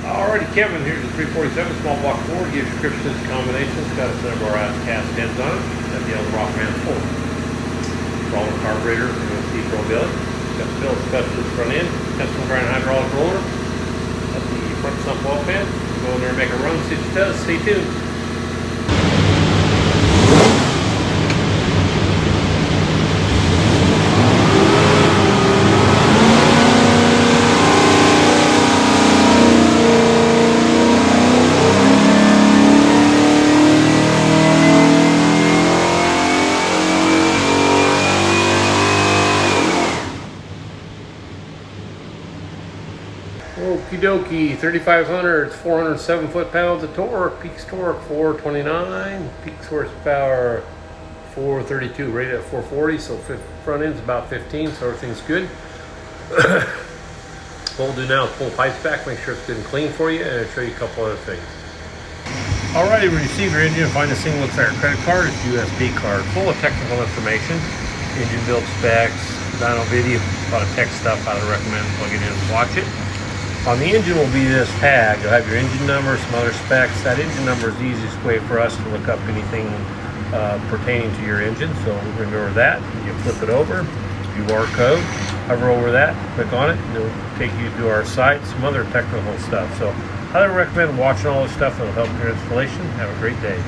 Alrighty, Kevin, here's the 347 small block Ford. Gives you Christian's combinations. Got a set of our As Cast heads on it. Got the Edelbrock Intake. Brawler carburetor, MSD Pro Billet. Got the Phillips Specialties front end. Custom grind hydraulic roller. Got the front sump oil fan. Go in there and make a run. See what it does. Stay tuned. Okie dokie, 3,500, it's 407 foot-pounds of torque, peaks torque 429, peaks horsepower 432, rated at 440, so front end's about 15, so everything's good. What we'll do now is pull the pipes back, make sure it's good and clean for you, and I'll show you a couple other things. Alrighty, we receive your engine, find this thing looks like a credit card, it's a USB card, full of technical information, engine build specs, dyno video, a lot of tech stuff. I would recommend plug it in and watch it. On the engine will be this tag. You'll have your engine number, some other specs. That engine number is the easiest way for us to look up anything pertaining to your engine, so remember that. You flip it over, QR code, hover over that, click on it, and it'll take you to our site, some other technical stuff. So I highly recommend watching all this stuff. It'll help your installation. Have a great day.